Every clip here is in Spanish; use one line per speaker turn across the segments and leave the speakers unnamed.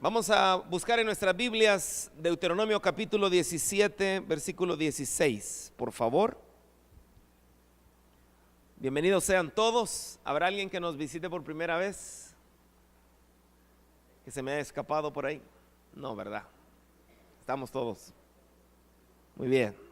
Vamos a buscar en nuestras Biblias Deuteronomio capítulo 17, versículo 16, por favor. Bienvenidos sean todos. ¿Habrá alguien que nos visite por primera vez? ¿Que se me haya escapado por ahí? No, ¿verdad? Estamos todos. Muy bien.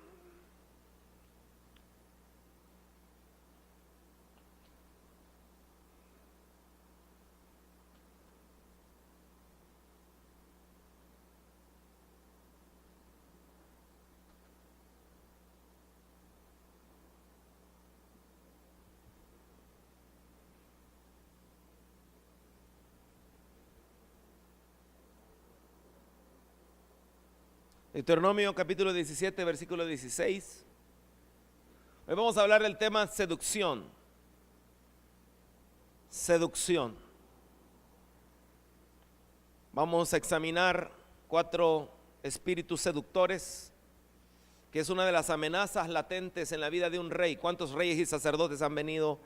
Deuteronomio capítulo 17, versículo 16. Hoy vamos a hablar del tema seducción. Seducción. Vamos a examinar 4 espíritus seductores, que es una de las amenazas latentes en la vida de un rey. ¿Cuántos reyes y sacerdotes han venido?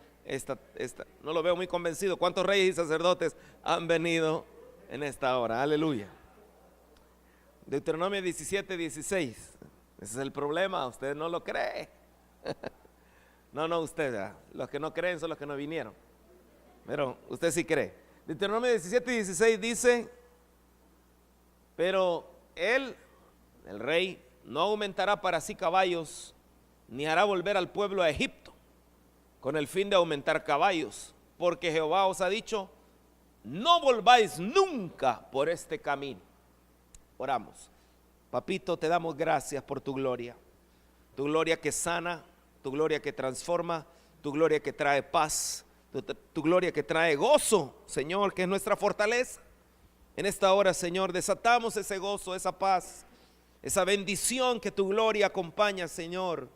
No lo veo muy convencido. ¿Cuántos reyes y sacerdotes han venido en esta hora? Aleluya. Deuteronomio 17, 16. Ese es el problema, usted no lo cree. No, usted, los que no creen son los que no vinieron. Pero usted sí cree. Deuteronomio 17, 16 dice: pero él, el rey, no aumentará para sí caballos, ni hará volver al pueblo a Egipto, con el fin de aumentar caballos, porque Jehová os ha dicho: no volváis nunca por este camino. Oramos. Papito, te damos gracias por tu gloria que sana, tu gloria que transforma, tu gloria que trae paz, tu gloria que trae gozo, Señor, que es nuestra fortaleza. En esta hora, Señor, desatamos ese gozo, esa paz, esa bendición que tu gloria acompaña, Señor,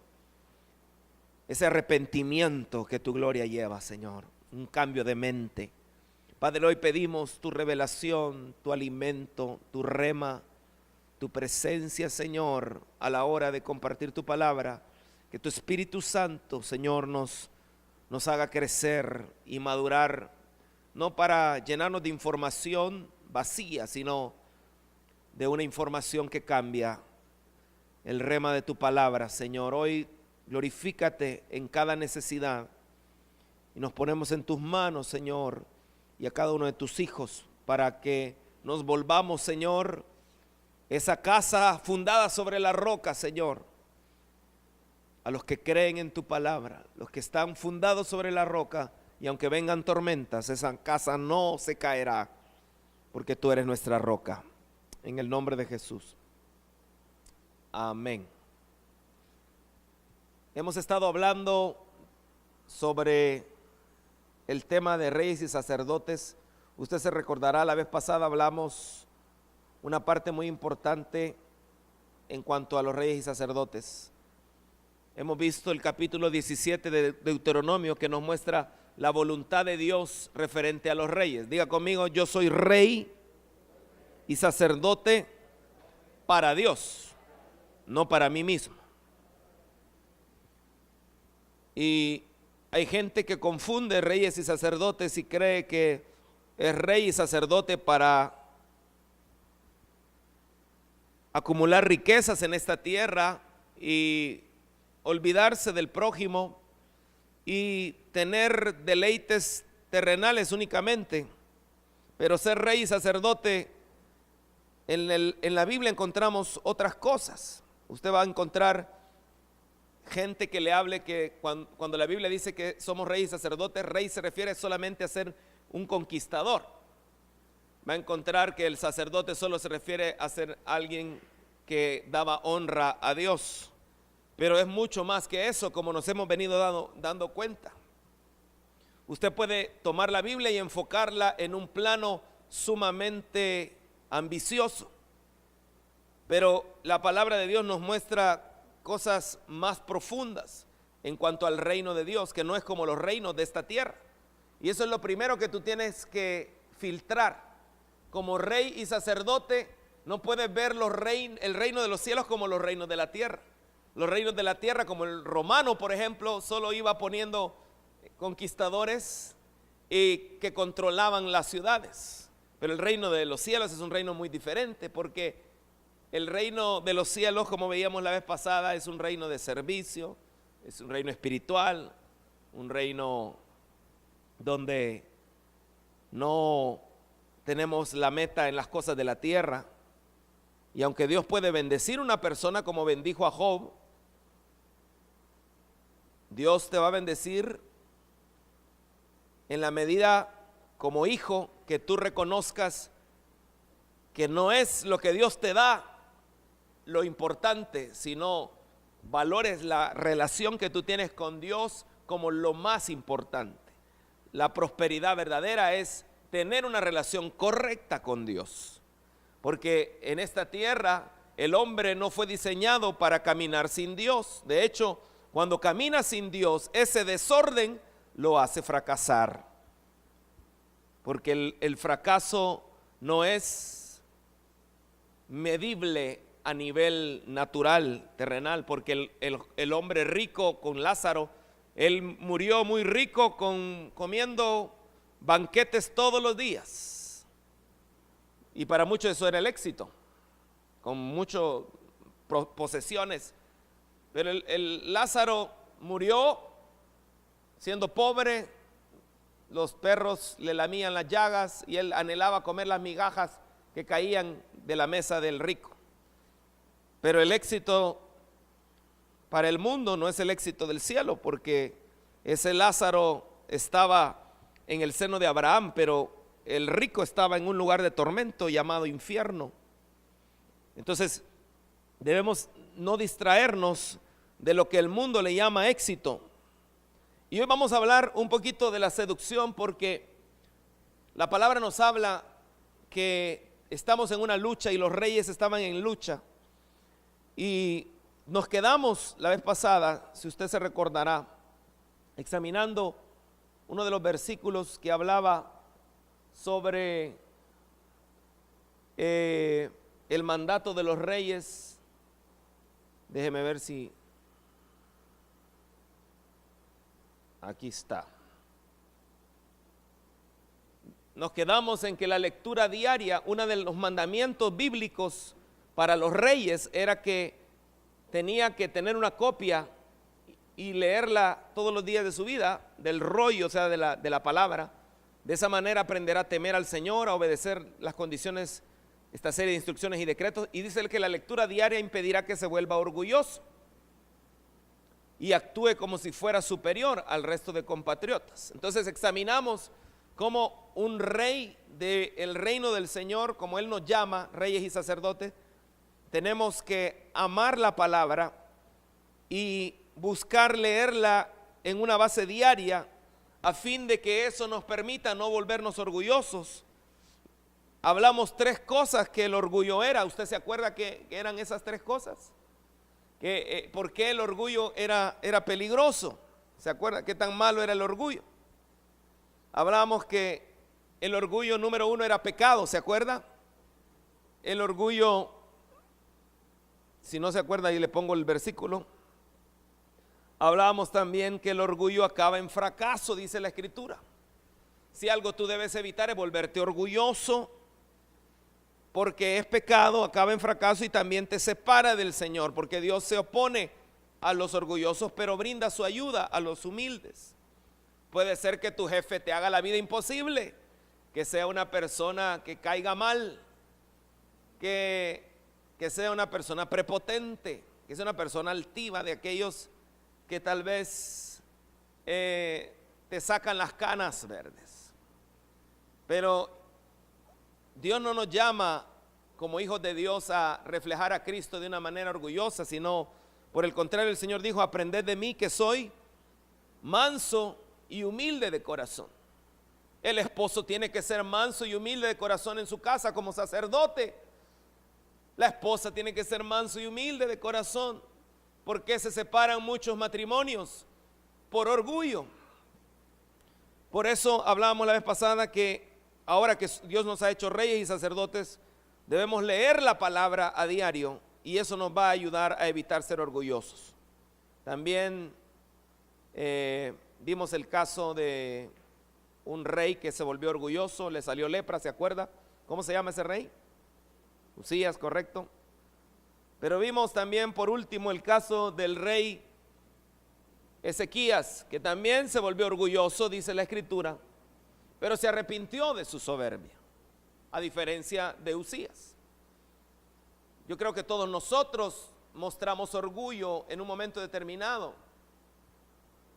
ese arrepentimiento que tu gloria lleva, Señor, un cambio de mente. Padre, hoy pedimos tu revelación, tu alimento, tu rema, tu presencia, Señor, a la hora de compartir tu palabra. Que tu Espíritu Santo, Señor, nos haga crecer y madurar, no para llenarnos de información vacía, sino de una información que cambia. El rema de tu palabra, Señor. Hoy glorifícate en cada necesidad y nos ponemos en tus manos, Señor, y a cada uno de tus hijos, para que nos volvamos, Señor, esa casa fundada sobre la roca, Señor. A los que creen en tu palabra, los que están fundados sobre la roca, y aunque vengan tormentas, esa casa no se caerá, porque tú eres nuestra roca. En el nombre de Jesús. Amén. Hemos estado hablando sobre el tema de reyes y sacerdotes. Usted se recordará, la vez pasada hablamos una parte muy importante en cuanto a los reyes y sacerdotes. Hemos visto el capítulo 17 de Deuteronomio, que nos muestra la voluntad de Dios referente a los reyes. Diga conmigo: yo soy rey y sacerdote para Dios, no para mí mismo. Y hay gente que confunde reyes y sacerdotes y cree que es rey y sacerdote para acumular riquezas en esta tierra y olvidarse del prójimo y tener deleites terrenales únicamente. Pero ser rey y sacerdote, en la Biblia encontramos otras cosas. Usted va a encontrar gente que le hable que cuando la Biblia dice que somos rey y sacerdote, rey se refiere solamente a ser un conquistador. Va a encontrar que el sacerdote solo se refiere a ser alguien que daba honra a Dios, pero es mucho más que eso, como nos hemos venido dando cuenta. Usted puede tomar la Biblia y enfocarla en un plano sumamente ambicioso, pero la palabra de Dios nos muestra cosas más profundas en cuanto al reino de Dios, que no es como los reinos de esta tierra. Y eso es lo primero que tú tienes que filtrar. Como rey y sacerdote, no puedes ver el reino de los cielos como los reinos de la tierra. Los reinos de la tierra, como el romano, por ejemplo, solo iba poniendo conquistadores y que controlaban las ciudades. Pero el reino de los cielos es un reino muy diferente, porque el reino de los cielos, como veíamos la vez pasada, es un reino de servicio, es un reino espiritual, un reino donde no tenemos la meta en las cosas de la tierra. Y aunque Dios puede bendecir a una persona como bendijo a Job, Dios te va a bendecir en la medida como hijo que tú reconozcas que no es lo que Dios te da lo importante, sino valores la relación que tú tienes con Dios como lo más importante. La prosperidad verdadera es tener una relación correcta con Dios, porque en esta tierra el hombre no fue diseñado para caminar sin Dios. De hecho, cuando camina sin Dios, ese desorden lo hace fracasar, porque el fracaso no es medible a nivel natural, terrenal, porque el hombre rico con Lázaro, él murió muy rico comiendo banquetes todos los días, y para muchos eso era el éxito, con muchas posesiones. Pero el Lázaro murió siendo pobre, los perros le lamían las llagas y él anhelaba comer las migajas que caían de la mesa del rico. Pero el éxito para el mundo no es el éxito del cielo, porque ese Lázaro estaba en el seno de Abraham, pero el rico estaba en un lugar de tormento llamado infierno. Entonces debemos no distraernos de lo que el mundo le llama éxito. Y hoy vamos a hablar un poquito de la seducción, porque la palabra nos habla que estamos en una lucha y los reyes estaban en lucha. Y nos quedamos la vez pasada, si usted se recordará, examinando uno de los versículos que hablaba sobre el mandato de los reyes. Déjeme ver si aquí está. Nos quedamos en que la lectura diaria, uno de los mandamientos bíblicos para los reyes era que tenía que tener una copia y leerla todos los días de su vida, del rollo, o sea, de la palabra. De esa manera aprenderá a temer al Señor, a obedecer las condiciones, esta serie de instrucciones y decretos. Y dice él que la lectura diaria impedirá que se vuelva orgulloso y actúe como si fuera superior al resto de compatriotas. Entonces examinamos cómo un rey del reino del Señor, como él nos llama, reyes y sacerdotes, tenemos que amar la palabra y buscar leerla en una base diaria, a fin de que eso nos permita no volvernos orgullosos. Hablamos tres cosas que el orgullo era. ¿Usted se acuerda que eran esas tres cosas? ¿Por qué el orgullo era peligroso? ¿Se acuerda qué tan malo era el orgullo? Hablábamos que el orgullo número uno era pecado, ¿se acuerda? El orgullo, si no se acuerda, ahí le pongo el versículo. Hablábamos también que el orgullo acaba en fracaso, dice la Escritura. Si algo tú debes evitar es volverte orgulloso, porque es pecado, acaba en fracaso y también te separa del Señor, porque Dios se opone a los orgullosos, pero brinda su ayuda a los humildes. Puede ser que tu jefe te haga la vida imposible, que sea una persona que caiga mal, que sea una persona prepotente, que sea una persona altiva, de aquellos que tal vez te sacan las canas verdes. Pero Dios no nos llama como hijos de Dios a reflejar a Cristo de una manera orgullosa, sino por el contrario, el Señor dijo: aprended de mí que soy manso y humilde de corazón. El esposo tiene que ser manso y humilde de corazón en su casa como sacerdote. La esposa tiene que ser manso y humilde de corazón. ¿Por qué se separan muchos matrimonios? Por orgullo. Por eso hablábamos la vez pasada que ahora que Dios nos ha hecho reyes y sacerdotes, debemos leer la palabra a diario, y eso nos va a ayudar a evitar ser orgullosos. También vimos el caso de un rey que se volvió orgulloso, le salió lepra, ¿se acuerda? ¿Cómo se llama ese rey? Usías, correcto. Pero vimos también por último el caso del rey Ezequías, que también se volvió orgulloso, dice la Escritura, pero se arrepintió de su soberbia, a diferencia de Usías. Yo creo que todos nosotros mostramos orgullo en un momento determinado,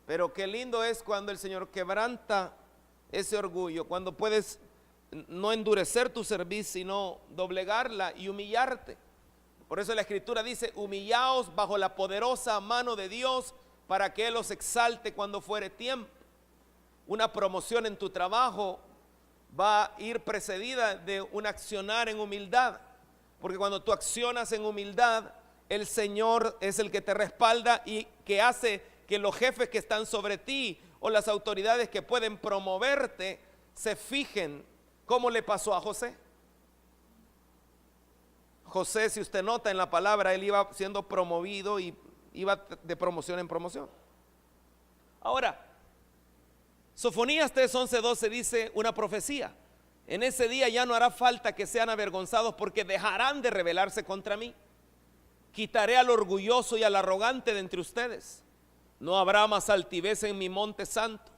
pero qué lindo es cuando el Señor quebranta ese orgullo, cuando puedes no endurecer tu cerviz, sino doblegarla y humillarte. Por eso la Escritura dice: humillaos bajo la poderosa mano de Dios, para que Él os exalte cuando fuere tiempo. Una promoción en tu trabajo va a ir precedida de un accionar en humildad, porque cuando tú accionas en humildad, el Señor es el que te respalda y que hace que los jefes que están sobre ti o las autoridades que pueden promoverte se fijen, como le pasó a José. José, si usted nota en la palabra, él iba siendo promovido y iba de promoción en promoción. Ahora, Sofonías 3:11-12 dice una profecía: en ese día ya no hará falta que sean avergonzados, porque dejarán de rebelarse contra mí. Quitaré al orgulloso y al arrogante de entre ustedes. No habrá más altivez en mi monte santo.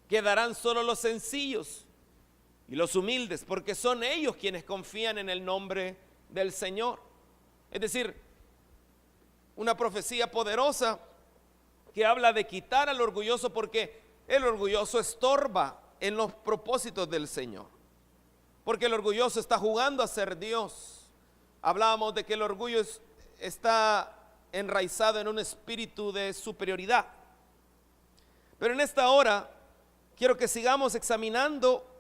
Quedarán solo los sencillos y los humildes, porque son ellos quienes confían en el nombre del Señor. Es decir, una profecía poderosa que habla de quitar al orgulloso, porque el orgulloso estorba en los propósitos del Señor, porque el orgulloso está jugando a ser Dios. Hablábamos de que el orgullo está enraizado en un espíritu de superioridad. Pero en esta hora quiero que sigamos examinando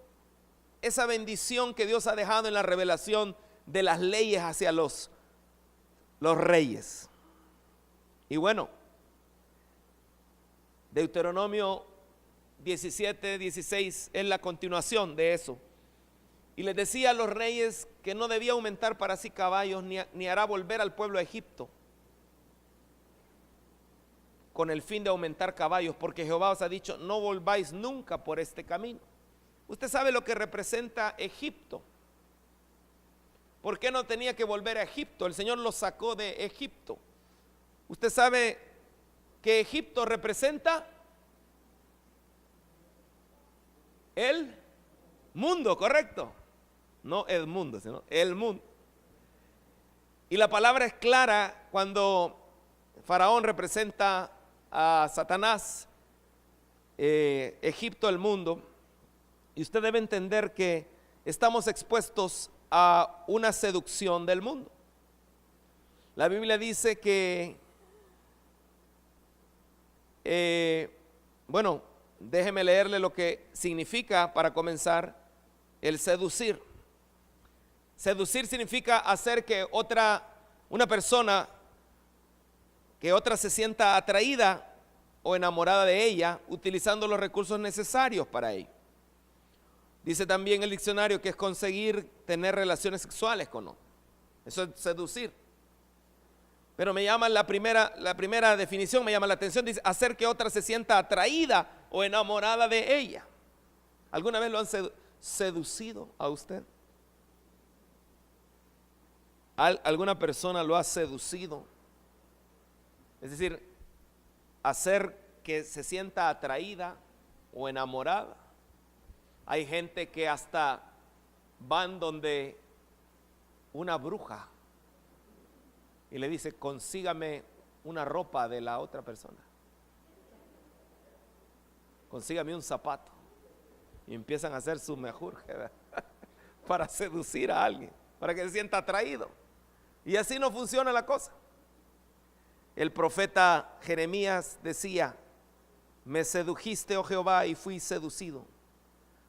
esa bendición que Dios ha dejado en la revelación de las leyes hacia los reyes. Y bueno, Deuteronomio 17:16 es la continuación de eso. Y les decía a los reyes que no debía aumentar para sí caballos, ni hará volver al pueblo a Egipto con el fin de aumentar caballos, porque Jehová os ha dicho: no volváis nunca por este camino. Usted sabe lo que representa Egipto. ¿Por qué no tenía que volver a Egipto? El Señor los sacó de Egipto. Usted sabe que Egipto representa el mundo, ¿correcto? No el mundo, sino el mundo. Y la palabra es clara cuando Faraón representa a Satanás, Egipto el mundo. Y usted debe entender que estamos expuestos a una seducción del mundo. La Biblia dice que, bueno, déjeme leerle lo que significa para comenzar el seducir. Seducir significa hacer que una persona se sienta atraída o enamorada de ella, utilizando los recursos necesarios para ello. Dice también el diccionario que es conseguir tener relaciones sexuales con otro. Eso es seducir. Pero me llama la primera definición, me llama la atención. Dice: hacer que otra se sienta atraída o enamorada de ella. ¿Alguna vez lo han seducido a usted? ¿Alguna persona lo ha seducido? Es decir, hacer que se sienta atraída o enamorada. Hay gente que hasta van donde una bruja y le dice: consígame una ropa de la otra persona, consígame un zapato, y empiezan a hacer su mejor para seducir a alguien, para que se sienta atraído. Y así no funciona la cosa. El profeta Jeremías decía: me sedujiste, oh Jehová, y fui seducido.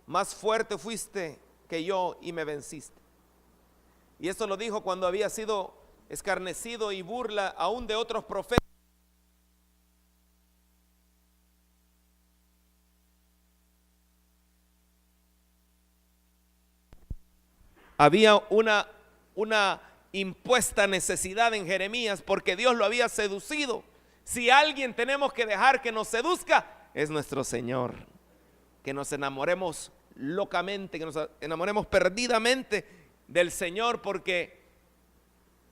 Más fuerte fuiste que yo y me venciste. Y esto lo dijo cuando había sido escarnecido y burla aún de otros profetas. Había una impuesta necesidad en Jeremías, porque Dios lo había seducido. Si alguien tenemos que dejar que nos seduzca, es nuestro Señor. Que nos enamoremos locamente, que nos enamoremos perdidamente del Señor, porque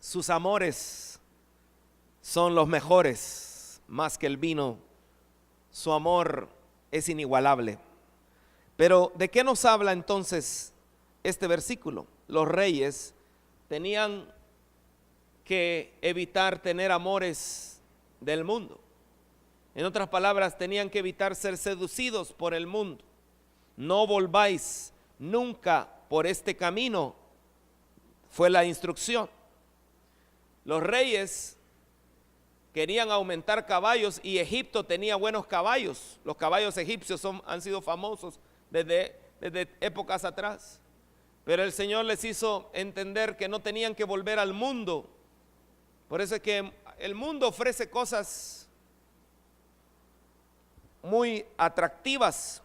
sus amores son los mejores, más que el vino. Su amor es inigualable. Pero ¿de qué nos habla entonces este versículo? Los reyes tenían que evitar tener amores del mundo. En otras palabras, tenían que evitar ser seducidos por el mundo. No volváis nunca por este camino, fue la instrucción. Los reyes querían aumentar caballos y Egipto tenía buenos caballos. Los caballos egipcios han sido famosos desde épocas atrás. Pero el Señor les hizo entender que no tenían que volver al mundo. Por eso es que el mundo ofrece cosas muy atractivas,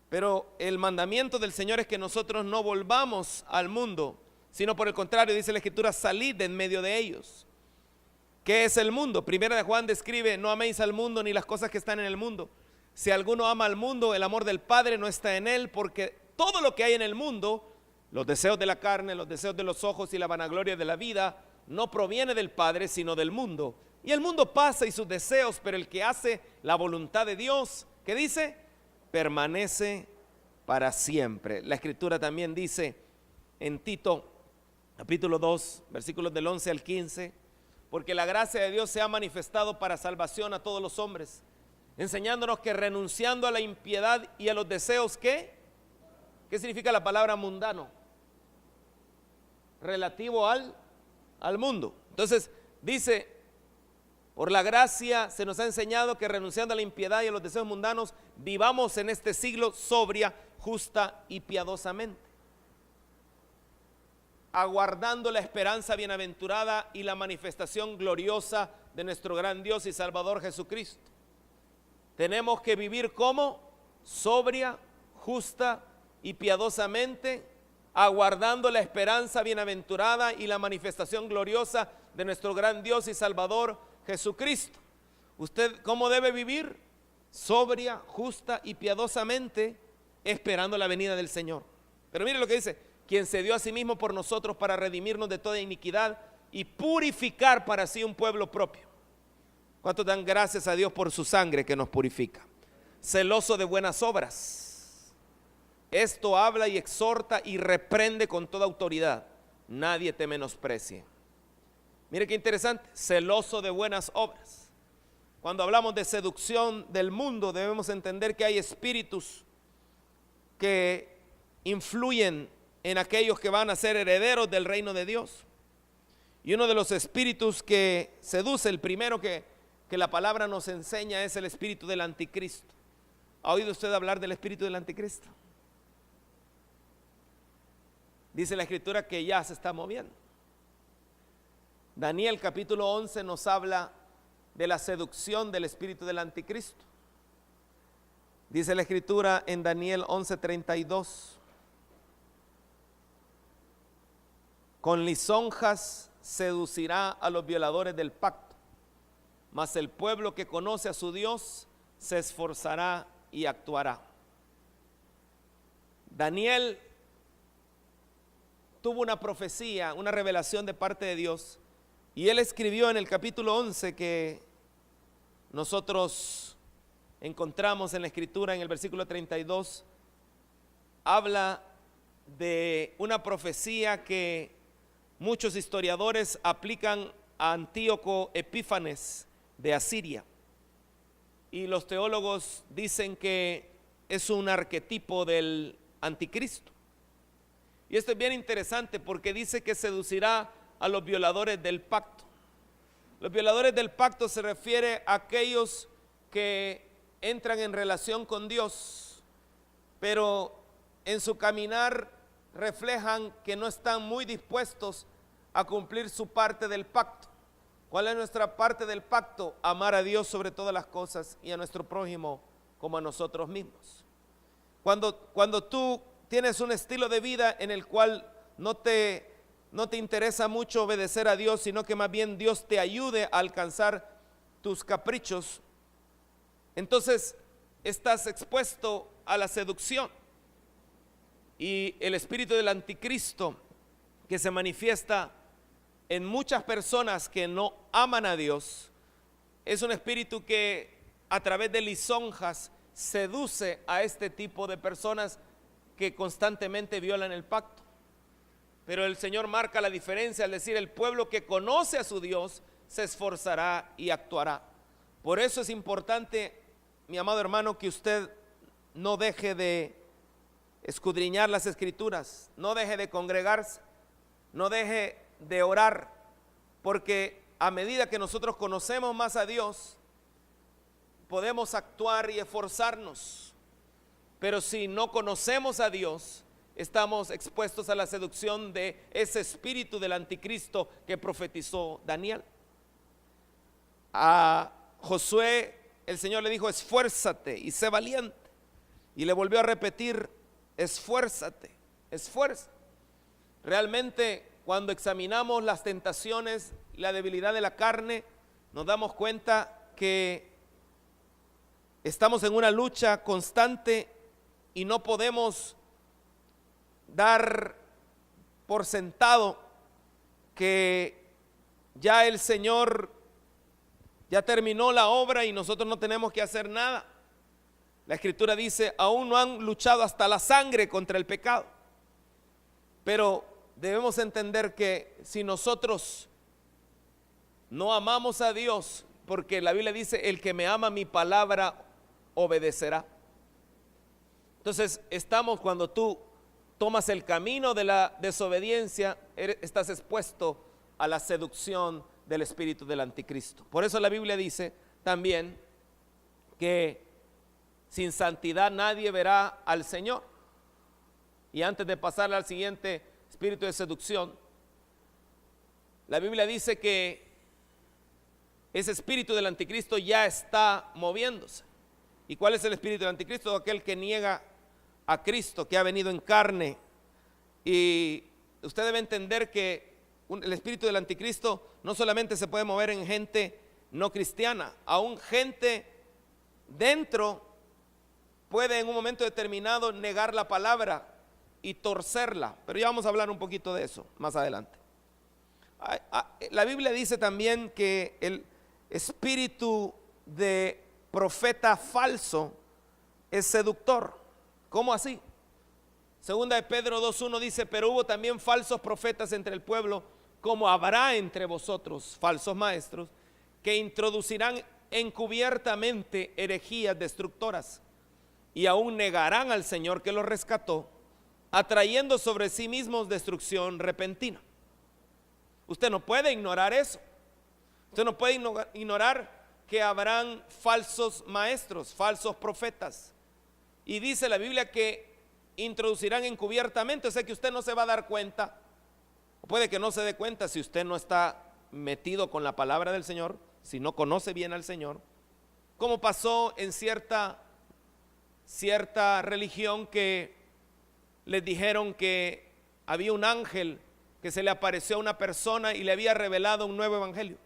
pero el mandamiento del Señor es que nosotros no volvamos al mundo, sino por el contrario, dice la Escritura, salid de en medio de ellos. ¿Qué es el mundo? Primera de Juan describe: no améis al mundo ni las cosas que están en el mundo. Si alguno ama al mundo, el amor del Padre no está en él, porque todo lo que hay en el mundo, los deseos de la carne, los deseos de los ojos y la vanagloria de la vida, no proviene del Padre, sino del mundo. Y el mundo pasa y sus deseos, pero el que hace la voluntad de Dios, ¿qué dice? Permanece para siempre. La Escritura también dice en Tito, capítulo 2, versículos del 11 al 15, porque la gracia de Dios se ha manifestado para salvación a todos los hombres, enseñándonos que renunciando a la impiedad y a los deseos, ¿qué significa la palabra mundano? Relativo al mundo. Entonces dice: por la gracia se nos ha enseñado que renunciando a la impiedad y a los deseos mundanos, vivamos en este siglo sobria, justa y piadosamente, aguardando la esperanza bienaventurada y la manifestación gloriosa de nuestro gran Dios y Salvador Jesucristo. Tenemos que vivir como sobria, justa y piadosamente, aguardando la esperanza bienaventurada y la manifestación gloriosa de nuestro gran Dios y Salvador Jesucristo. ¿Usted cómo debe vivir? Sobria, justa y piadosamente, esperando la venida del Señor. Pero mire lo que dice: quien se dio a sí mismo por nosotros para redimirnos de toda iniquidad y purificar para sí un pueblo propio. ¿Cuántos dan gracias a Dios por su sangre que nos purifica? Celoso de buenas obras. Esto habla y exhorta y reprende con toda autoridad. Nadie te menosprecie. Mire qué interesante, celoso de buenas obras. Cuando hablamos de seducción del mundo, debemos entender que hay espíritus que influyen en aquellos que van a ser herederos del reino de Dios. Y uno de los espíritus que seduce, el primero que la palabra nos enseña, es el espíritu del anticristo. ¿Ha oído usted hablar del espíritu del anticristo? Dice la Escritura que ya se está moviendo. Daniel capítulo 11 nos habla de la seducción del espíritu del anticristo. Dice la Escritura en Daniel 11:32: con lisonjas seducirá a los violadores del pacto, mas el pueblo que conoce a su Dios se esforzará y actuará. Daniel tuvo una profecía, una revelación de parte de Dios, y él escribió en el capítulo 11 que nosotros encontramos en la Escritura, en el versículo 32, habla de una profecía que muchos historiadores aplican a Antíoco Epífanes de Asiria, y los teólogos dicen que es un arquetipo del anticristo. Y esto es bien interesante porque dice que seducirá a los violadores del pacto. Los violadores del pacto se refiere a aquellos que entran en relación con Dios, pero en su caminar reflejan que no están muy dispuestos a cumplir su parte del pacto. ¿Cuál es nuestra parte del pacto? Amar a Dios sobre todas las cosas y a nuestro prójimo como a nosotros mismos. Cuando tú tienes un estilo de vida en el cual no te interesa mucho obedecer a Dios, sino que más bien Dios te ayude a alcanzar tus caprichos, entonces estás expuesto a la seducción. Y el espíritu del anticristo que se manifiesta en muchas personas que no aman a Dios es un espíritu que a través de lisonjas seduce a este tipo de personas que constantemente violan el pacto. Pero el Señor marca la diferencia al decir: el pueblo que conoce a su Dios se esforzará y actuará. Por eso es importante, mi amado hermano, que usted no deje de escudriñar las Escrituras, no deje de congregarse, no deje de orar, porque a medida que nosotros conocemos más a Dios, podemos actuar y esforzarnos. Pero si no conocemos a Dios, estamos expuestos a la seducción de ese espíritu del anticristo que profetizó Daniel. A Josué el Señor le dijo: esfuérzate y sé valiente. Y le volvió a repetir: esfuérzate, esfuerza. Realmente, cuando examinamos las tentaciones, la debilidad de la carne, nos damos cuenta que estamos en una lucha constante y no podemos dar por sentado que ya el Señor ya terminó la obra y nosotros no tenemos que hacer nada. La Escritura dice: aún no han luchado hasta la sangre contra el pecado. Pero debemos entender que si nosotros no amamos a Dios, porque la Biblia dice: el que me ama, mi palabra obedecerá. Entonces cuando tú tomas el camino de la desobediencia, estás expuesto a la seducción del espíritu del anticristo. Por eso la Biblia dice también que sin santidad nadie verá al Señor. Y antes de pasar al siguiente espíritu de seducción, la Biblia dice que ese espíritu del anticristo ya está moviéndose. ¿Y cuál es el espíritu del anticristo? Aquel que niega a Cristo, que ha venido en carne. Y usted debe entender que el espíritu del anticristo no solamente se puede mover en gente no cristiana, aún gente dentro puede en un momento determinado negar la palabra y torcerla, pero ya vamos a hablar un poquito de eso más adelante. La Biblia dice también que el espíritu de profeta falso es seductor. ¿Cómo así? Segunda de Pedro 2:1 dice: pero hubo también falsos profetas entre el pueblo, como habrá entre vosotros falsos maestros, que introducirán encubiertamente herejías destructoras, y aún negarán al Señor que los rescató, atrayendo sobre sí mismos destrucción repentina. Usted no puede ignorar eso. Usted no puede ignorar que habrán falsos maestros, falsos profetas. Y dice la Biblia que introducirán encubiertamente, o sea que usted no se va a dar cuenta. Puede que no se dé cuenta si usted no está metido con la palabra del Señor, si no conoce bien al Señor, como pasó en cierta religión, que les dijeron que había un ángel que se le apareció a una persona y le había revelado un nuevo evangelio.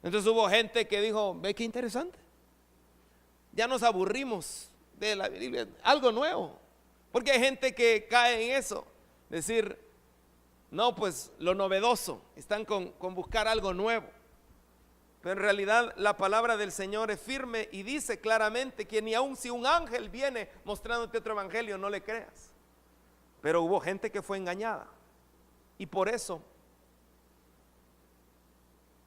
Entonces hubo gente que dijo: ve qué interesante, ya nos aburrimos de la Biblia, algo nuevo. Porque hay gente que cae en eso, decir: no, pues lo novedoso, están con buscar algo nuevo. Pero en realidad la palabra del Señor es firme y dice claramente que ni aun si un ángel viene mostrándote otro evangelio, no le creas. Pero hubo gente que fue engañada. Y por eso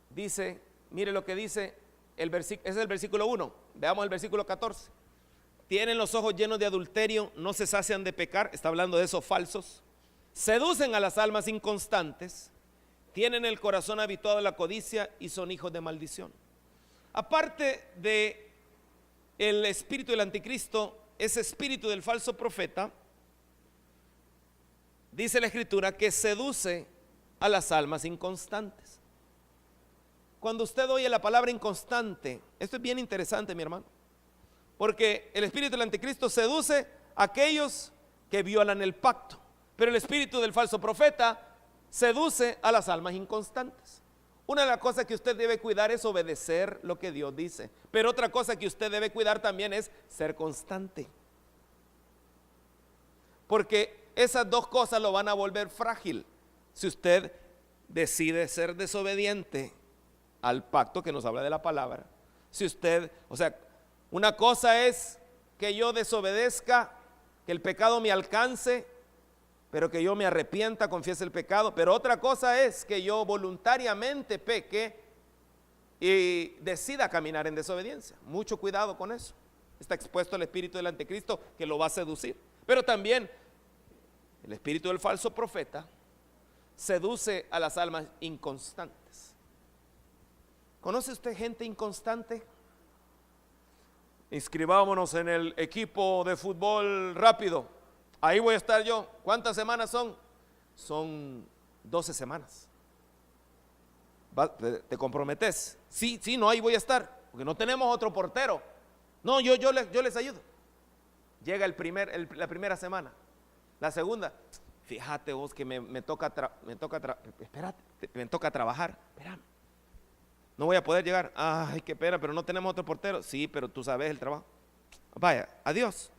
dice, mire lo que dice el versículo, es el versículo 1, veamos el versículo 14. Tienen los ojos llenos de adulterio, no se sacian de pecar, está hablando de esos falsos. Seducen a las almas inconstantes, tienen el corazón habituado a la codicia y son hijos de maldición. Aparte de el espíritu del anticristo, ese espíritu del falso profeta, dice la Escritura que seduce a las almas inconstantes. Cuando usted oye la palabra inconstante, esto es bien interesante, mi hermano, porque el espíritu del anticristo seduce a aquellos que violan el pacto, pero el espíritu del falso profeta seduce a las almas inconstantes. Una de las cosas que usted debe cuidar es obedecer lo que Dios dice, pero otra cosa que usted debe cuidar también es ser constante. porque esas dos cosas lo van a volver frágil si usted decide ser desobediente al pacto que nos habla de la palabra. Si usted, o sea, una cosa es que yo desobedezca, que el pecado me alcance, pero que yo me arrepienta, confiese el pecado. Pero otra cosa es que yo voluntariamente peque y decida caminar en desobediencia. Mucho cuidado con eso. Está expuesto el espíritu del anticristo que lo va a seducir. Pero también el espíritu del falso profeta seduce a las almas inconstantes. ¿Conoce usted gente inconstante? Inscribámonos en el equipo de fútbol rápido. Ahí voy a estar yo. ¿Cuántas semanas son? Son 12 semanas. ¿Te comprometes? Sí, no, ahí voy a estar, porque no tenemos otro portero. No, yo les ayudo. Llega la primera semana. La segunda, fíjate vos que me toca trabajar. Espérame. No voy a poder llegar. Ay, qué pena, pero no tenemos otro portero. Sí, pero tú sabes el trabajo. Vaya, adiós.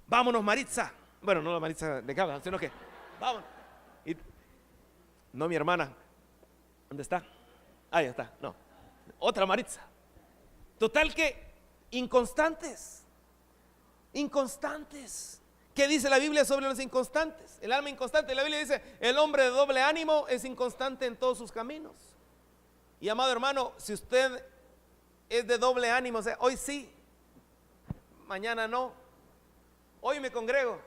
Vámonos, Maritza. Bueno, no la Maritza de Cava, sino que vámonos. No, mi hermana. ¿Dónde está? Ahí está. No. Otra Maritza. Total que inconstantes. ¿Qué dice la Biblia sobre los inconstantes? El alma inconstante. La Biblia dice, el hombre de doble ánimo es inconstante en todos sus caminos. Y amado hermano, si usted es de doble ánimo, o sea, hoy sí, mañana no. Hoy me congrego,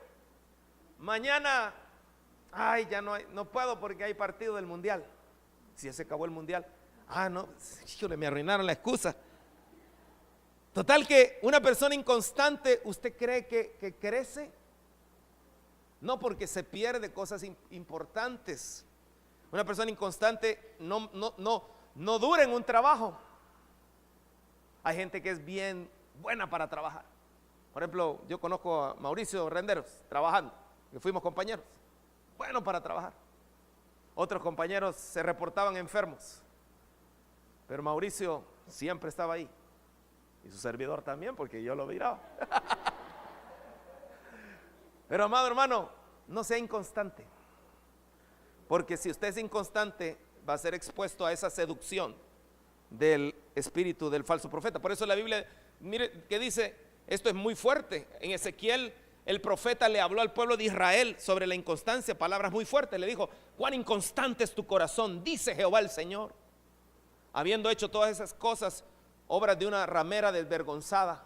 mañana, ay, ya no puedo porque hay partido del mundial. Si ya se acabó el mundial. No, híjole, me arruinaron la excusa. Total que una persona inconstante, ¿usted cree que crece? No, porque se pierde cosas importantes. Una persona inconstante no dura en un trabajo. Hay gente que es bien buena para trabajar. Por ejemplo, yo conozco a Mauricio Renderos trabajando, que fuimos compañeros, bueno para trabajar. Otros compañeros se reportaban enfermos, pero Mauricio siempre estaba ahí, y su servidor también, porque yo lo miraba. Pero amado hermano, no sea inconstante, porque si usted es inconstante va a ser expuesto a esa seducción del espíritu del falso profeta. Por eso la Biblia, mire que dice, esto es muy fuerte. En Ezequiel el profeta le habló al pueblo de Israel sobre la inconstancia, palabras muy fuertes. Le dijo, cuán inconstante es tu corazón, dice Jehová el Señor. Habiendo hecho todas esas cosas, obras de una ramera desvergonzada,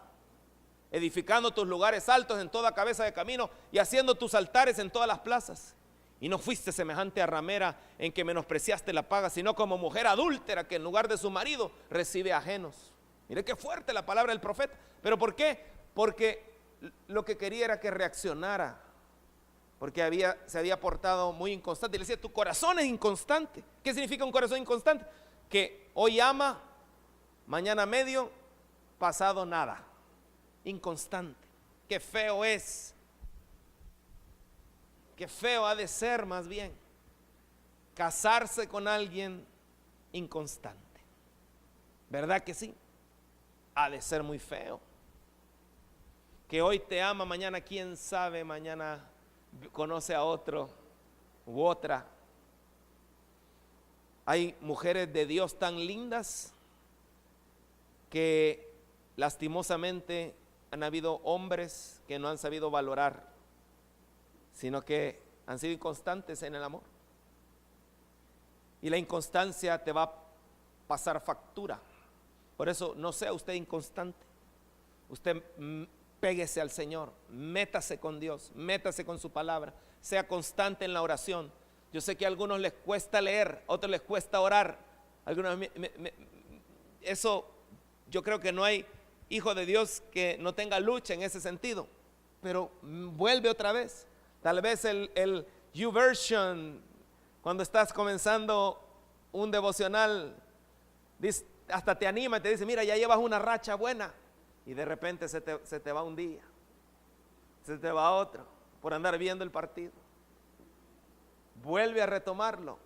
edificando tus lugares altos en toda cabeza de camino y haciendo tus altares en todas las plazas. Y no fuiste semejante a ramera en que menospreciaste la paga, sino como mujer adúltera que en lugar de su marido recibe ajenos. Mire qué fuerte la palabra del profeta. ¿Pero por qué? Porque lo que quería era que reaccionara, porque se había portado muy inconstante. Y le decía, tu corazón es inconstante. ¿Qué significa un corazón inconstante? Que hoy ama, mañana medio, pasado nada. Inconstante. Qué feo es. Qué feo ha de ser más bien casarse con alguien inconstante. ¿Verdad que sí? Ha de ser muy feo. Que hoy te ama, mañana quién sabe, mañana conoce a otro u otra. Hay mujeres de Dios tan lindas que lastimosamente han habido hombres que no han sabido valorar, sino que han sido inconstantes en el amor. Y la inconstancia te va a pasar factura. Por eso no sea usted inconstante. Usted péguese al Señor, métase con Dios, métase con su palabra, sea constante en la oración. Yo sé que a algunos les cuesta leer, a otros les cuesta orar. Eso yo creo que no hay hijo de Dios que no tenga lucha en ese sentido. Pero vuelve otra vez. Tal vez el YouVersion, cuando estás comenzando un devocional, hasta te anima y te dice, mira, ya llevas una racha buena. Y de repente se te va un día, se te va otro, por andar viendo el partido. Vuelve a retomarlo.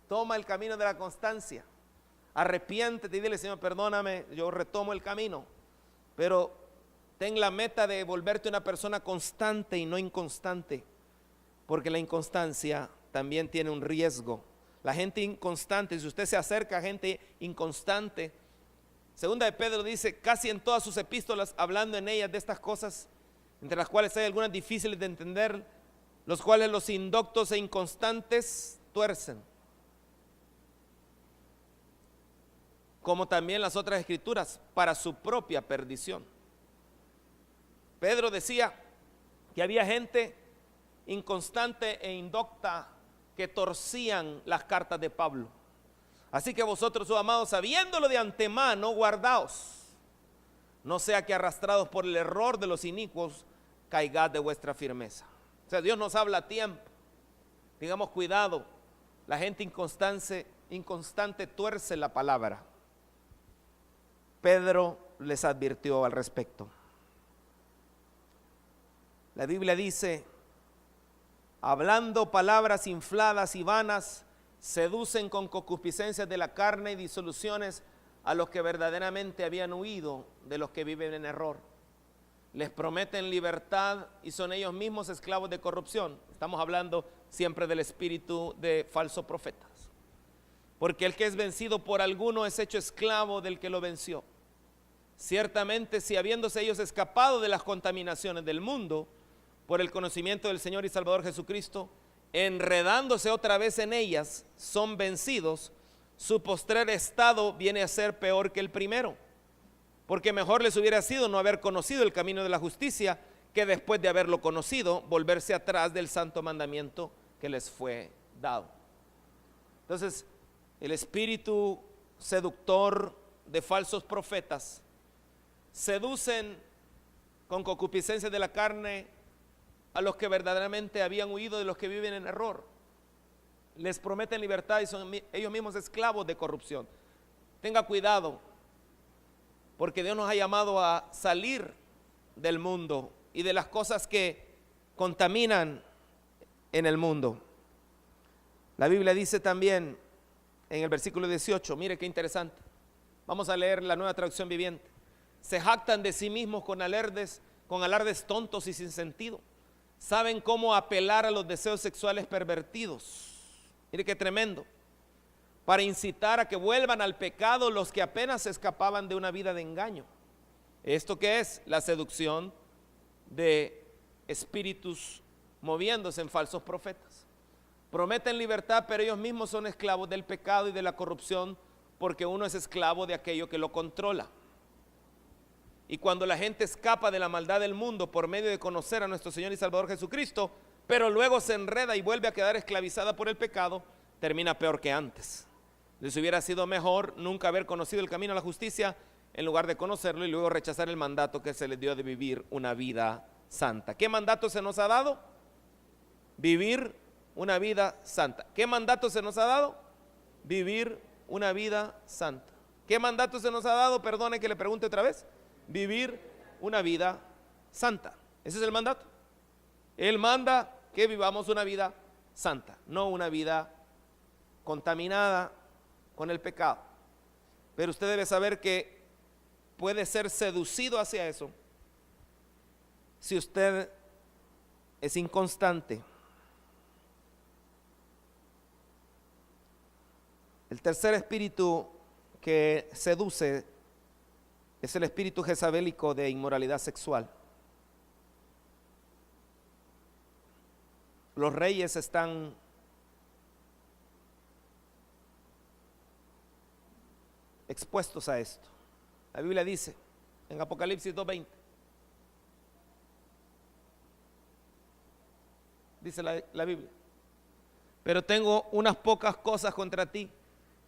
Toma el camino de la constancia. Arrepiéntete y dile, Señor, perdóname, yo retomo el camino. Pero ten la meta de volverte una persona constante y no inconstante, porque la inconstancia también tiene un riesgo. La gente inconstante, si usted se acerca a gente inconstante, segunda de Pedro dice, casi en todas sus epístolas, hablando en ellas de estas cosas, entre las cuales hay algunas difíciles de entender, los cuales los indoctos e inconstantes tuercen, como también las otras escrituras, para su propia perdición. Pedro decía que había gente inconstante e indocta que torcían las cartas de Pablo. Así que vosotros, oh amados, sabiéndolo de antemano, guardaos, no sea que arrastrados por el error de los inicuos, caigad de vuestra firmeza. O sea, Dios nos habla a tiempo. Digamos, cuidado, la gente inconstante tuerce la palabra. Pedro les advirtió al respecto. La Biblia dice, hablando palabras infladas y vanas, seducen con concupiscencias de la carne y disoluciones a los que verdaderamente habían huido de los que viven en error. Les prometen libertad y son ellos mismos esclavos de corrupción. Estamos hablando siempre del espíritu de falsos profetas. Porque el que es vencido por alguno es hecho esclavo del que lo venció. Ciertamente, si habiéndose ellos escapado de las contaminaciones del mundo, por el conocimiento del Señor y Salvador Jesucristo, enredándose otra vez en ellas, son vencidos, su postrer estado viene a ser peor que el primero. Porque mejor les hubiera sido no haber conocido el camino de la justicia, que después de haberlo conocido, volverse atrás del santo mandamiento que les fue dado. Entonces, el espíritu seductor de falsos profetas seducen con concupiscencia de la carne a los que verdaderamente habían huido de los que viven en error. Les prometen libertad y son ellos mismos esclavos de corrupción. Tenga cuidado, porque Dios nos ha llamado a salir del mundo y de las cosas que contaminan en el mundo. La Biblia dice también en el versículo 18, mire qué interesante. Vamos a leer la Nueva Traducción Viviente. Se jactan de sí mismos con alardes tontos y sin sentido. Saben cómo apelar a los deseos sexuales pervertidos. Mire qué tremendo. Para incitar a que vuelvan al pecado los que apenas escapaban de una vida de engaño. ¿Esto qué es? La seducción de espíritus moviéndose en falsos profetas. Prometen libertad, pero ellos mismos son esclavos del pecado y de la corrupción, porque uno es esclavo de aquello que lo controla. Y cuando la gente escapa de la maldad del mundo por medio de conocer a nuestro Señor y Salvador Jesucristo, pero luego se enreda y vuelve a quedar esclavizada por el pecado, termina peor que antes. Les hubiera sido mejor nunca haber conocido el camino a la justicia, en lugar de conocerlo y luego rechazar el mandato que se les dio de vivir una vida santa. ¿Qué mandato se nos ha dado? Vivir una vida santa. ¿Qué mandato se nos ha dado? Vivir una vida santa. ¿Qué mandato se nos ha dado? Perdone que le pregunte otra vez. Vivir una vida santa. Ese es el mandato. Él manda que vivamos una vida santa, no una vida contaminada con el pecado. Pero usted debe saber que puede ser seducido hacia eso si usted es inconstante. El tercer espíritu que seduce es el espíritu jezabélico de inmoralidad sexual. Los reyes están expuestos a esto. La Biblia dice en Apocalipsis 2:20, dice la Biblia: pero tengo unas pocas cosas contra ti,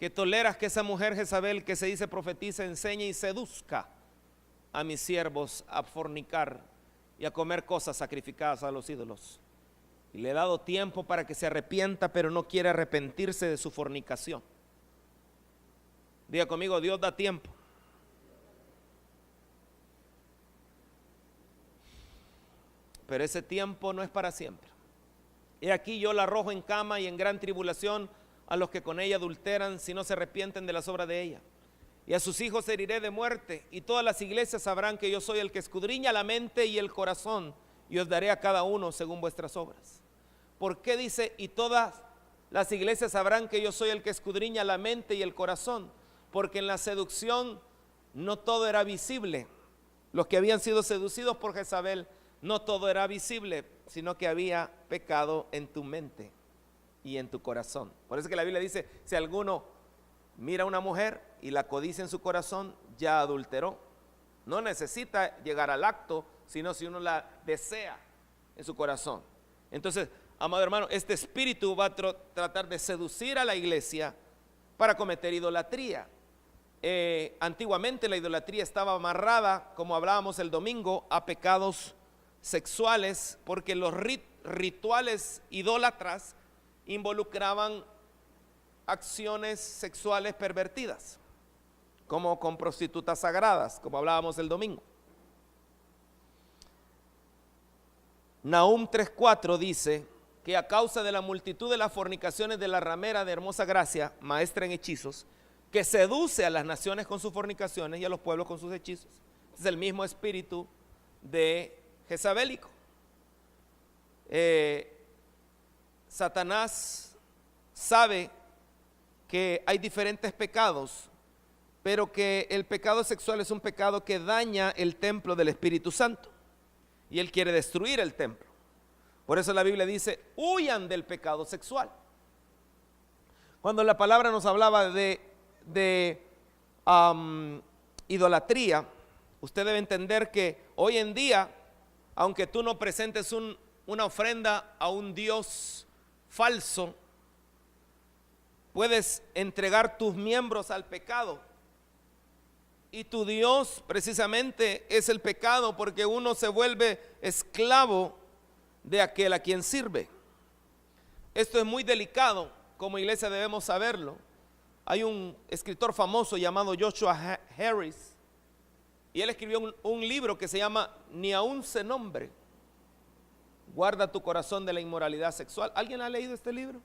que toleras que esa mujer Jezabel, que se dice profetiza, enseñe y seduzca a mis siervos a fornicar y a comer cosas sacrificadas a los ídolos. Y le he dado tiempo para que se arrepienta, pero no quiere arrepentirse de su fornicación. Diga conmigo: Dios da tiempo. Pero ese tiempo no es para siempre. He aquí yo la arrojo en cama y en gran tribulación a los que con ella adulteran, si no se arrepienten de las obras de ella. y a sus hijos heriré de muerte, y todas las iglesias sabrán que yo soy el que escudriña la mente y el corazón, y os daré a cada uno según vuestras obras. ¿Por qué dice, y todas las iglesias sabrán que yo soy el que escudriña la mente y el corazón? Porque en la seducción no todo era visible. Los que habían sido seducidos por Jezabel, no todo era visible, sino que había pecado en tu mente y en tu corazón. Por eso que la Biblia dice, si alguno mira a una mujer y la codicia en su corazón, ya adulteró. No necesita llegar al acto, sino si uno la desea en su corazón. Entonces, amado hermano, este espíritu va a tratar de seducir a la iglesia para cometer idolatría. Antiguamente la idolatría estaba amarrada, como hablábamos el domingo, a pecados sexuales, porque los rituales idólatras involucraban acciones sexuales pervertidas, como con prostitutas sagradas, como hablábamos el domingo. Nahum 3:4 dice que a causa de la multitud de las fornicaciones de la ramera de hermosa gracia, maestra en hechizos, que seduce a las naciones con sus fornicaciones y a los pueblos con sus hechizos. Es el mismo espíritu de jezabélico. Satanás sabe que hay diferentes pecados, pero que el pecado sexual es un pecado que daña el templo del Espíritu Santo, y él quiere destruir el templo. Por eso la Biblia dice, huyan del pecado sexual. Cuando la palabra nos hablaba de idolatría, usted debe entender que hoy en día, aunque tú no presentes una ofrenda a un Dios falso, puedes entregar tus miembros al pecado, y tu Dios precisamente es el pecado, porque uno se vuelve esclavo de aquel a quien sirve. Esto es muy delicado, como iglesia debemos saberlo. Hay un escritor famoso llamado Joshua Harris, y él escribió un libro que se llama Ni aún se nombre, guarda tu corazón de la inmoralidad sexual. ¿Alguien ha leído este libro?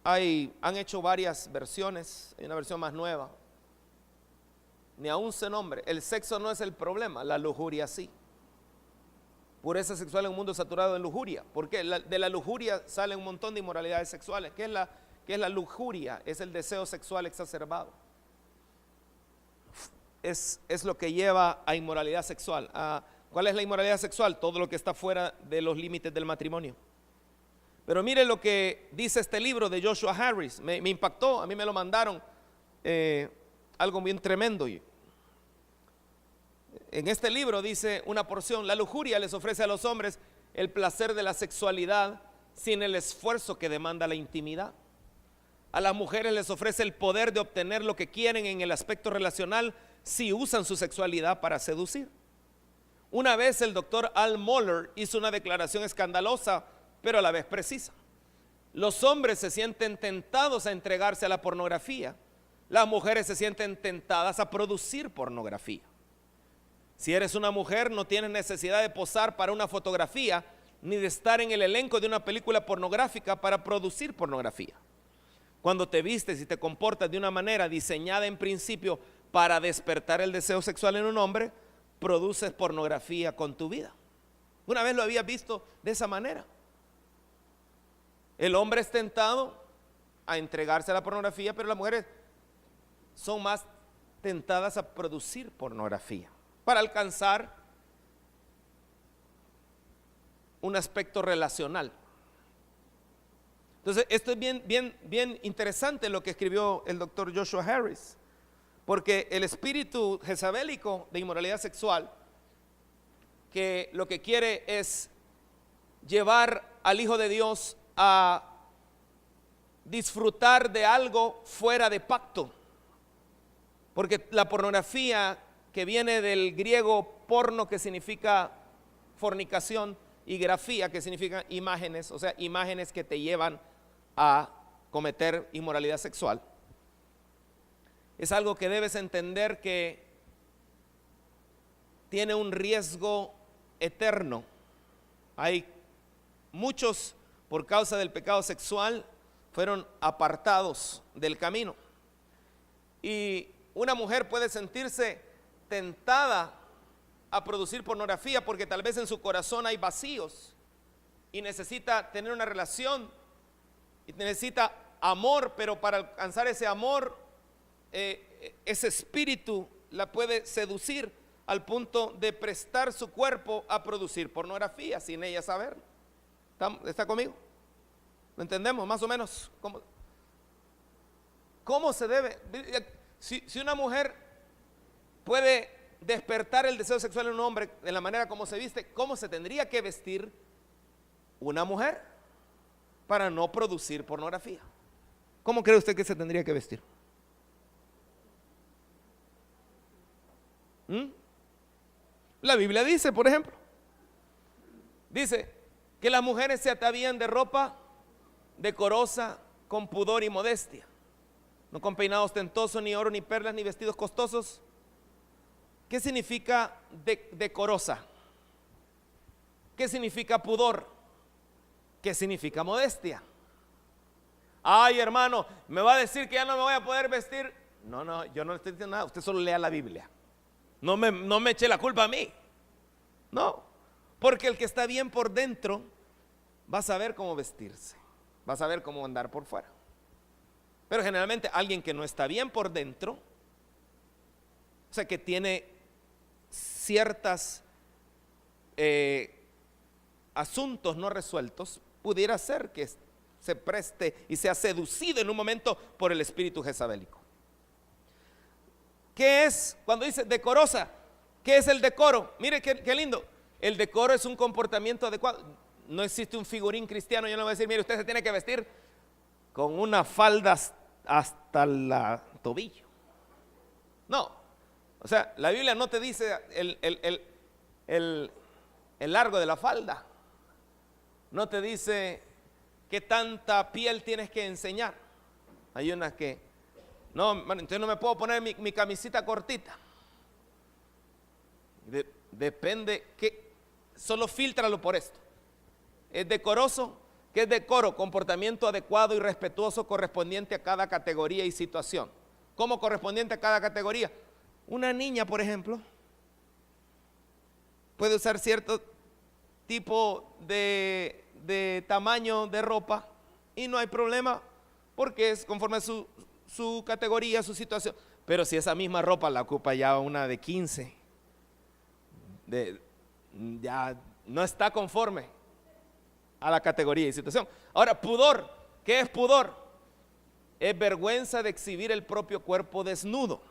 Han hecho varias versiones, hay una versión más nueva. Ni aún se nombre. El sexo no es el problema, la lujuria sí. Pureza sexual en un mundo saturado de lujuria. Porque de la lujuria sale un montón de inmoralidades sexuales. ¿Qué es la lujuria? Es el deseo sexual exacerbado. Es lo que lleva a inmoralidad sexual. ¿Cuál es la inmoralidad sexual? Todo lo que está fuera de los límites del matrimonio. Pero mire lo que dice este libro de Joshua Harris. Me impactó, a mí me lo mandaron, algo bien tremendo. En este libro dice una porción: la lujuria les ofrece a los hombres el placer de la sexualidad sin el esfuerzo que demanda la intimidad. A las mujeres les ofrece el poder de obtener lo que quieren en el aspecto relacional si usan su sexualidad para seducir. Una vez el doctor Al Mohler hizo una declaración escandalosa, pero a la vez precisa. Los hombres se sienten tentados a entregarse a la pornografía. Las mujeres se sienten tentadas a producir pornografía. Si eres una mujer, no tienes necesidad de posar para una fotografía, ni de estar en el elenco de una película pornográfica para producir pornografía. Cuando te vistes y te comportas de una manera diseñada en principio para despertar el deseo sexual en un hombre, produces pornografía con tu vida. Una vez lo había visto de esa manera. El hombre es tentado a entregarse a la pornografía, pero las mujeres son más tentadas a producir pornografía para alcanzar un aspecto relacional. Entonces, esto es bien interesante lo que escribió el doctor Joshua Harris, porque el espíritu jezabélico de inmoralidad sexual, que lo que quiere es llevar al Hijo de Dios a disfrutar de algo fuera de pacto, porque la pornografía, que viene del griego porno, que significa fornicación, y grafía, que significa imágenes, o sea, imágenes que te llevan a cometer inmoralidad sexual, es algo que debes entender que tiene un riesgo eterno. Hay muchos, por causa del pecado sexual, fueron apartados del camino. Y una mujer puede sentirse tentada a producir pornografía porque tal vez en su corazón hay vacíos y necesita tener una relación y necesita amor, pero para alcanzar ese amor, ese espíritu la puede seducir al punto de prestar su cuerpo a producir pornografía sin ella saber. ¿Está conmigo? ¿Lo entendemos más o menos? ¿Cómo se debe? Si una mujer puede despertar el deseo sexual en un hombre de la manera como se viste, ¿cómo se tendría que vestir una mujer para no producir pornografía? ¿Cómo cree usted que se tendría que vestir? La Biblia dice, por ejemplo, dice que las mujeres se atavían de ropa decorosa, con pudor y modestia, no con peinado ostentoso, ni oro, ni perlas, ni vestidos costosos. ¿Qué significa decorosa? ¿Qué significa pudor? ¿Qué significa modestia? Ay, hermano, ¿me va a decir que ya no me voy a poder vestir? No, yo no le estoy diciendo nada. Usted solo lea la Biblia. No me eche la culpa a mí. No, porque el que está bien por dentro va a saber cómo vestirse, va a saber cómo andar por fuera. Pero generalmente alguien que no está bien por dentro, o sea, que tiene ciertos asuntos no resueltos, pudiera ser que se preste y sea seducido en un momento por el espíritu jezabélico. ¿Qué es cuando dice decorosa? ¿Qué es el decoro? Mire qué lindo. El decoro es un comportamiento adecuado. No existe un figurín cristiano. Yo no voy a decir, mire, usted se tiene que vestir con una falda hasta la tobillo. No. O sea, la Biblia no te dice el largo de la falda. No te dice qué tanta piel tienes que enseñar. Hay unas que, no, entonces no me puedo poner mi camisita cortita. Depende, solo fíltralo por esto. Es decoroso. ¿Qué es decoro? Comportamiento adecuado y respetuoso correspondiente a cada categoría y situación. ¿Cómo correspondiente a cada categoría? Una niña, por ejemplo, puede usar cierto tipo de tamaño de ropa y no hay problema porque es conforme a su categoría, su situación. Pero si esa misma ropa la ocupa ya una de 15, ya no está conforme a la categoría y situación. Ahora, pudor. ¿Qué es pudor? Es vergüenza de exhibir el propio cuerpo desnudo.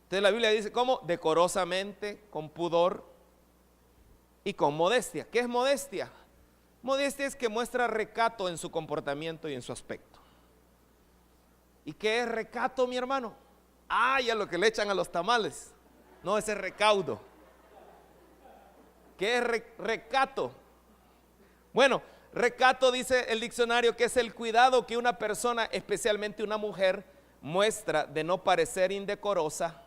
Entonces la Biblia dice, ¿cómo? Decorosamente, con pudor y con modestia. ¿Qué es modestia? Modestia es que muestra recato en su comportamiento y en su aspecto. ¿Y qué es recato, mi hermano? Ya lo que le echan a los tamales. No, ese es recaudo. ¿Qué es recato? Bueno, recato dice el diccionario que es el cuidado que una persona, especialmente una mujer, muestra de no parecer indecorosa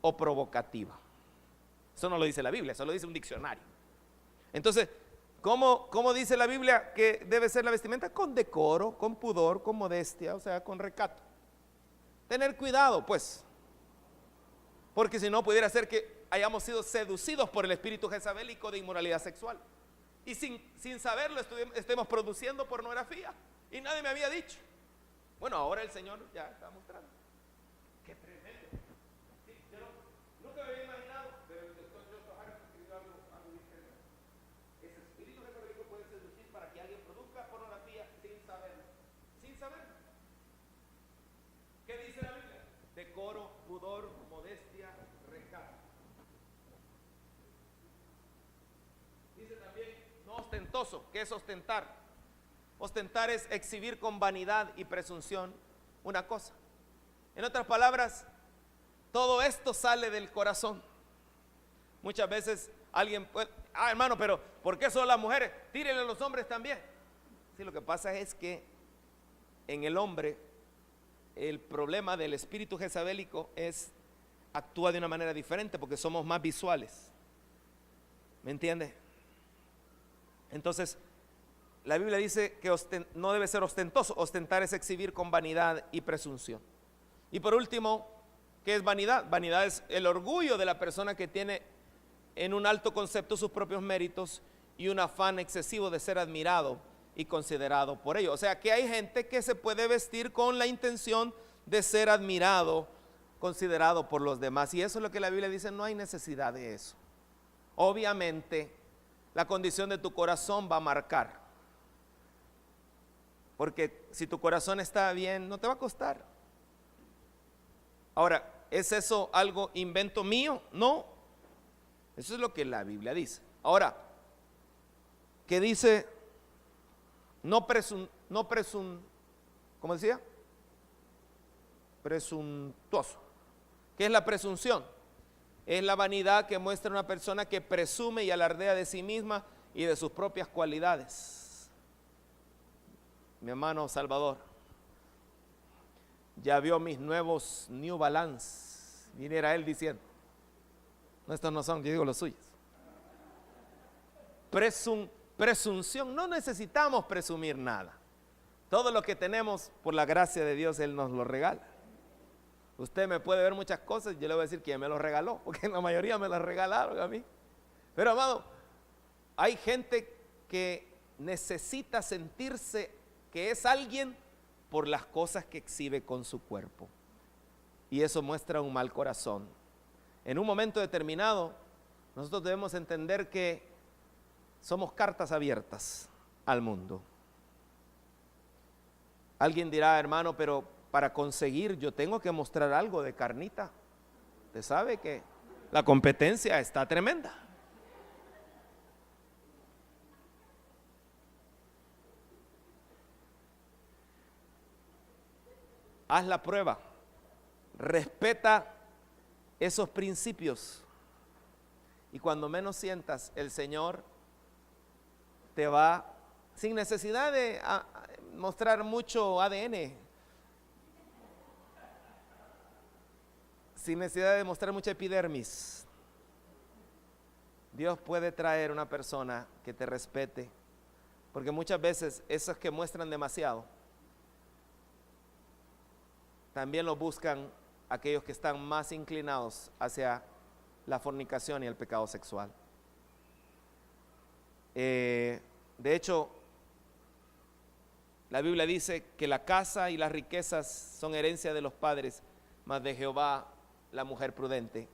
o provocativa. Eso no lo dice la Biblia, eso lo dice un diccionario. Entonces, ¿cómo dice la Biblia que debe ser la vestimenta? Con decoro, con pudor, con modestia, o sea, con recato. Tener cuidado, pues, porque si no pudiera ser que hayamos sido seducidos por el espíritu jezabélico de inmoralidad sexual y sin saberlo estemos produciendo pornografía y nadie me había dicho. Bueno, ahora el Señor ya está mostrando. ¡Qué tremendo! Sí, yo nunca me había imaginado, pero el doctor Joshua Harris escribió algo diferente. Ese espíritu jezabélico puede seducir para que alguien produzca pornografía sin saberlo. Sin saberlo. ¿Qué dice la Biblia? Decoro, pudor, modestia, recato. Dice también, no ostentoso. ¿Qué es ostentar? Ostentar es exhibir con vanidad y presunción una cosa. En otras palabras, todo esto sale del corazón. Muchas veces alguien puede, hermano, pero ¿por qué solo las mujeres? Tírenle a los hombres también. Sí, lo que pasa es que en el hombre el problema del espíritu jezabélico actúa de una manera diferente porque somos más visuales. ¿Me entiende? Entonces, la Biblia dice que no debe ser ostentoso. Ostentar es exhibir con vanidad y presunción. Y por último, ¿qué es vanidad? Vanidad es el orgullo de la persona que tiene en un alto concepto sus propios méritos y un afán excesivo de ser admirado y considerado por ello. O sea que hay gente que se puede vestir con la intención de ser admirado, considerado por los demás, y eso es lo que la Biblia dice, no hay necesidad de eso. Obviamente la condición de tu corazón va a marcar, porque si tu corazón está bien, no te va a costar. Ahora, ¿es eso algo invento mío? No, eso es lo que la Biblia dice. Ahora, ¿qué dice? ¿Cómo decía? Presuntuoso. ¿Qué es la presunción? Es la vanidad que muestra una persona que presume y alardea de sí misma y de sus propias cualidades. Mi hermano Salvador ya vio mis nuevos New Balance. Viniera él diciendo, no, estos no son, yo digo los suyos. Presunción, no necesitamos presumir nada. Todo lo que tenemos, por la gracia de Dios, Él nos lo regala. Usted me puede ver muchas cosas, yo le voy a decir quién me lo regaló, porque la mayoría me las regalaron a mí. Pero amado, hay gente que necesita sentirse que es alguien por las cosas que exhibe con su cuerpo. Y eso muestra un mal corazón. En un momento determinado, nosotros debemos entender que somos cartas abiertas al mundo. Alguien dirá, hermano, pero para conseguir yo tengo que mostrar algo de carnita. Usted sabe que la competencia está tremenda. Haz la prueba, respeta esos principios y cuando menos sientas, el Señor te va, sin necesidad de mostrar mucho ADN, sin necesidad de mostrar mucha epidermis, Dios puede traer una persona que te respete, porque muchas veces esos que muestran demasiado también lo buscan aquellos que están más inclinados hacia la fornicación y el pecado sexual. De hecho, la Biblia dice que la casa y las riquezas son herencia de los padres, mas de Jehová la mujer prudente.